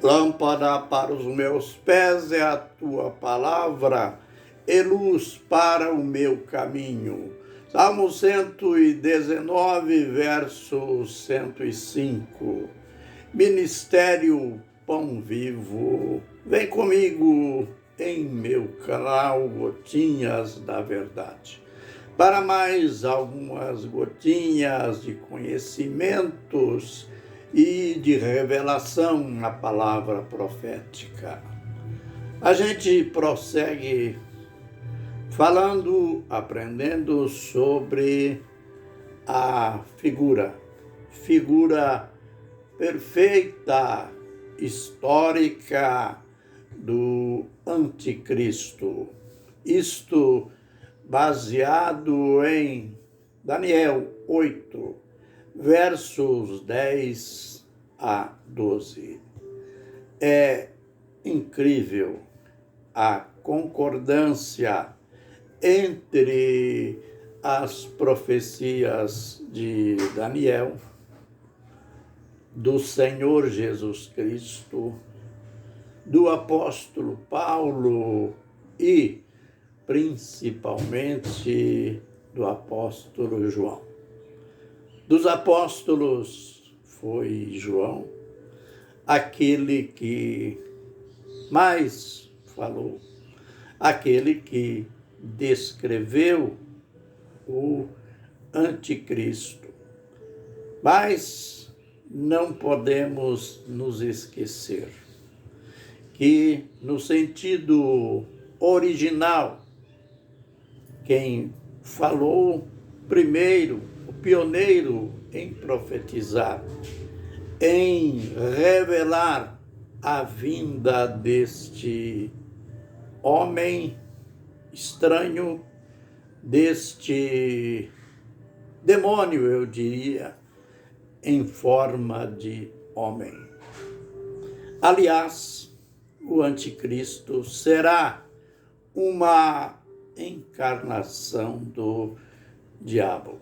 Lâmpada para os meus pés é a tua palavra e luz para o meu caminho. Salmo 119, verso 105. Ministério Pão Vivo. Vem comigo em meu canal Gotinhas da Verdade, para mais algumas gotinhas de conhecimentos e de revelação na palavra profética. A gente prossegue aprendendo sobre a figura perfeita, histórica do anticristo. Isto baseado em Daniel 8, versos 10 a 12. É incrível a concordância entre as profecias de Daniel, do Senhor Jesus Cristo, do apóstolo Paulo e principalmente do apóstolo João. Dos apóstolos foi João, aquele que mais falou, aquele que descreveu o anticristo. Mas não podemos nos esquecer que, no sentido original, quem falou primeiro, o pioneiro em profetizar, em revelar a vinda deste homem estranho, deste demônio, eu diria, em forma de homem. Aliás, o anticristo será uma encarnação do diabo.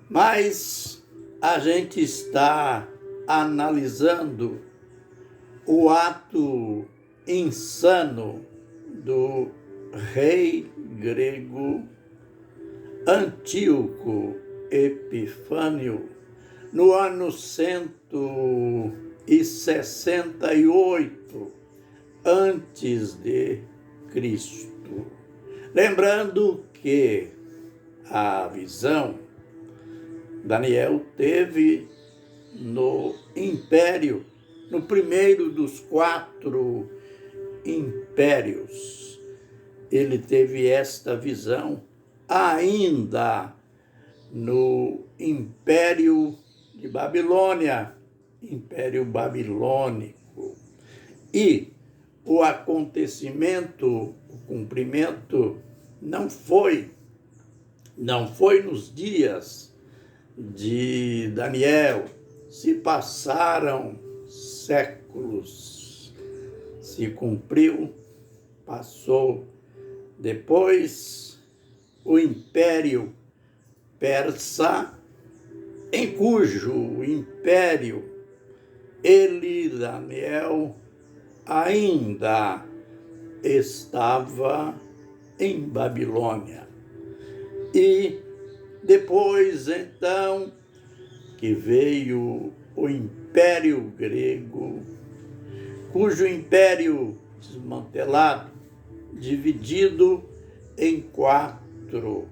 Mas a gente está analisando o ato insano do rei grego Antíoco Epifânio no ano 168 antes de Cristo. Lembrando que a visão Daniel teve no império, no primeiro dos 4 impérios. Ele teve esta visão ainda no Império de Babilônia, Império Babilônico. E o acontecimento, o cumprimento, não foi nos dias de Daniel. Se passaram séculos, se cumpriu, passou. Depois, o Império Persa, em cujo império ele, Daniel, ainda estava em Babilônia. E depois, então, que veio o Império Grego, cujo império desmantelado, dividido em 4.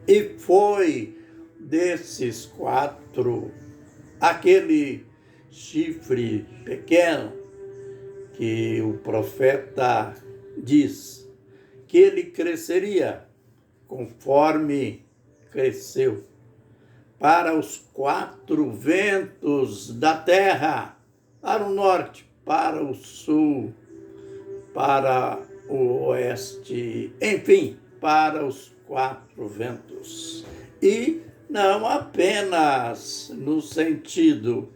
E foi desses 4 aquele chifre pequeno que o profeta diz que ele cresceria conforme cresceu para os 4 ventos da terra, para o norte, para o sul, para o oeste, enfim, para os 4 ventos. E não apenas no sentido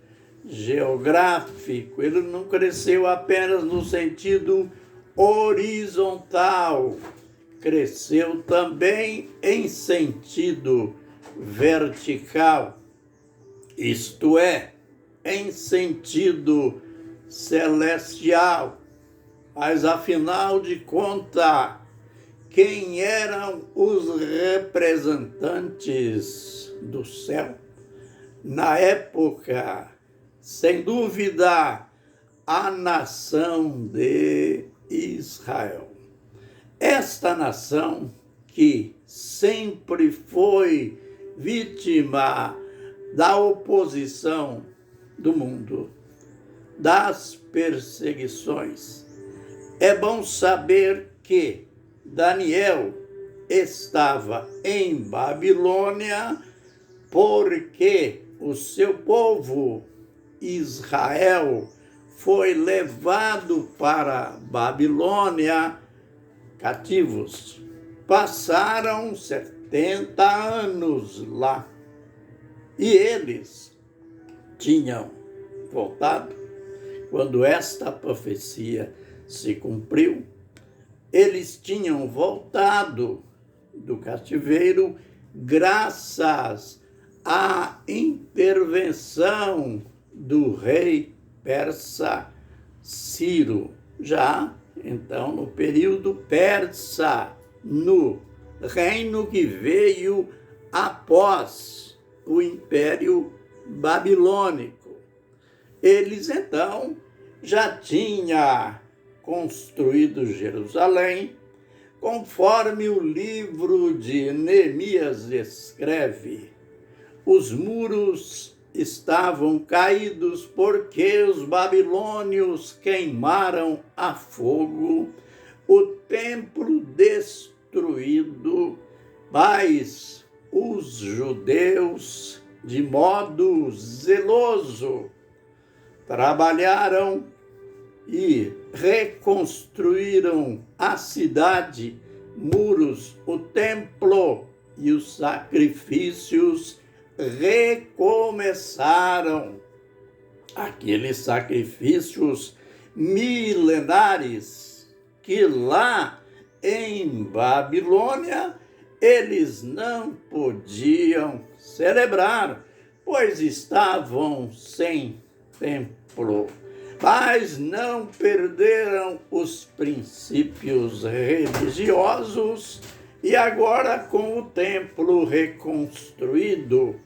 geográfico, ele não cresceu apenas no sentido horizontal, cresceu também em sentido vertical, isto é, em sentido celestial. Mas, afinal de contas, quem eram os representantes do céu? Na época, sem dúvida, a nação de Israel. Esta nação que sempre foi vítima da oposição do mundo, das perseguições. É bom saber que Daniel estava em Babilônia porque o seu povo, Israel, foi levado para Babilônia cativos. Passaram 70 anos lá e eles tinham voltado. Quando esta profecia se cumpriu, eles tinham voltado do cativeiro graças à intervenção do rei persa Ciro, já então no período persa, no reino que veio após o Império Babilônico. Eles então já tinham construído Jerusalém, conforme o livro de Neemias descreve. Os muros estavam caídos porque os babilônios queimaram a fogo, o templo destruído, mas os judeus, de modo zeloso, trabalharam e reconstruíram a cidade, muros, o templo e os sacrifícios recomeçaram. Aqueles sacrifícios milenares que lá em Babilônia eles não podiam celebrar, pois estavam sem templo. Mas não perderam os princípios religiosos e agora, com o templo reconstruído,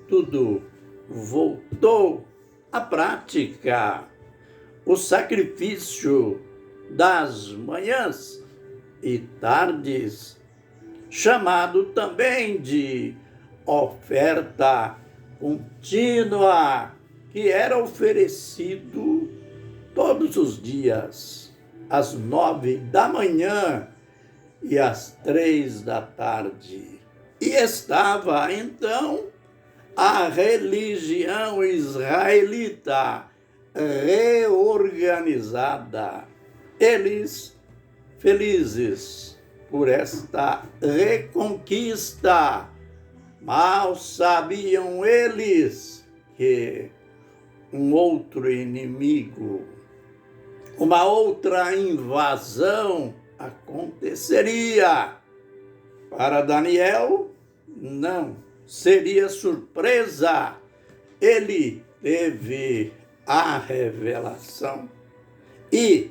tudo voltou à prática. O sacrifício das manhãs e tardes, chamado também de oferta contínua, que era oferecido todos os dias, às 9 da manhã e às 3 da tarde. E estava, então, a religião israelita reorganizada. Eles, felizes por esta reconquista, mal sabiam eles que um outro inimigo, uma outra invasão aconteceria. Para Daniel, não seria surpresa. Ele teve a revelação. E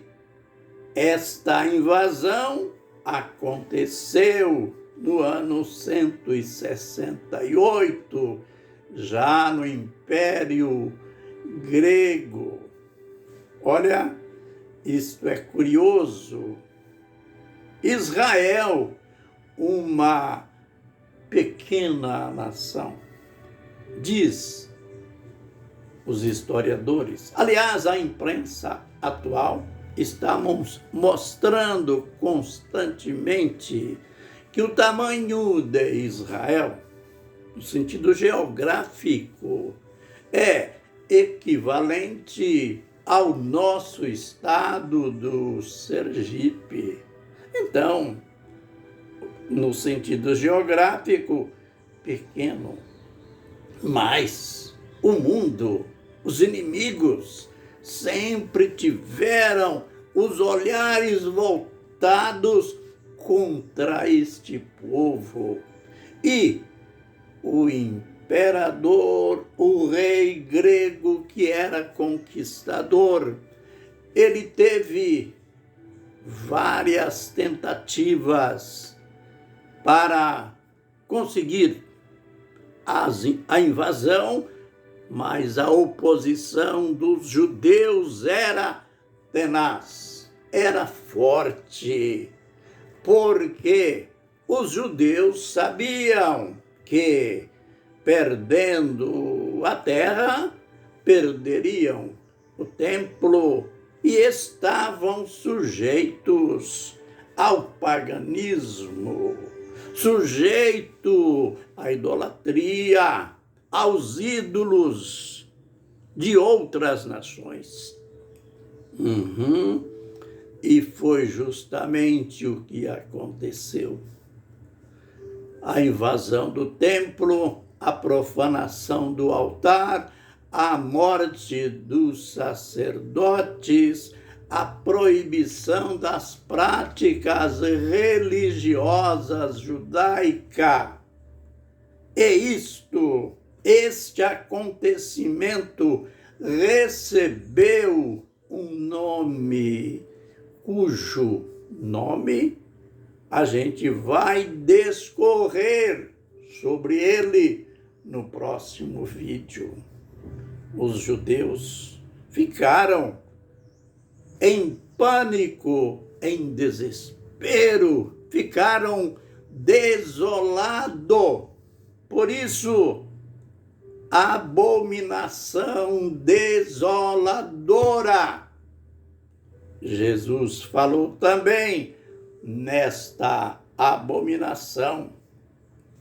esta invasão aconteceu no ano 168, já no Império Grego. Olha, isto é curioso. Israel, uma pequena nação, diz os historiadores. Aliás, a imprensa atual está mostrando constantemente que o tamanho de Israel, no sentido geográfico, é equivalente ao nosso estado do Sergipe. Então, no sentido geográfico, pequeno, mas o mundo, os inimigos, sempre tiveram os olhares voltados contra este povo. E o Império imperador, o rei grego que era conquistador, ele teve várias tentativas para conseguir a invasão, mas a oposição dos judeus era tenaz, era forte, porque os judeus sabiam que, perdendo a terra, perderiam o templo e estavam sujeitos ao paganismo, sujeito à idolatria, aos ídolos de outras nações. E foi justamente o que aconteceu. A invasão do templo, a profanação do altar, a morte dos sacerdotes, a proibição das práticas religiosas judaicas. E este acontecimento recebeu um nome, cujo nome a gente vai discorrer sobre ele no próximo vídeo. Os judeus ficaram em pânico, em desespero, ficaram desolados. Por isso, a abominação desoladora. Jesus falou também nesta abominação.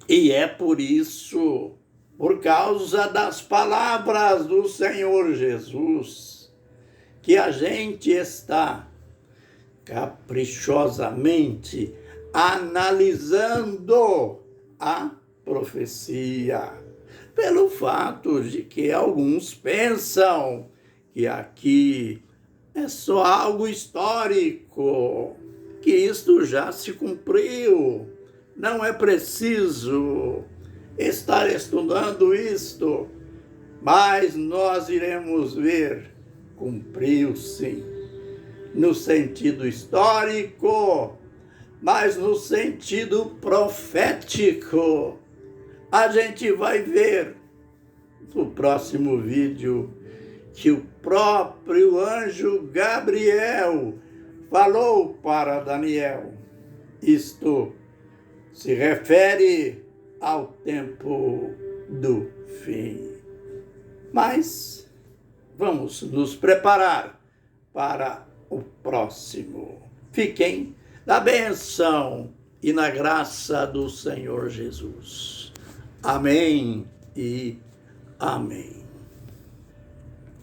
E é por isso, por causa das palavras do Senhor Jesus, que a gente está caprichosamente analisando a profecia, pelo fato de que alguns pensam que aqui é só algo histórico, que isto já se cumpriu, não é preciso estar estudando isto, mas nós iremos ver, cumpriu-se, no sentido histórico, mas no sentido profético. A gente vai ver no próximo vídeo que o próprio anjo Gabriel falou para Daniel. Isto se refere ao tempo do fim. Mas vamos nos preparar para o próximo. Fiquem na bênção e na graça do Senhor Jesus. Amém e amém.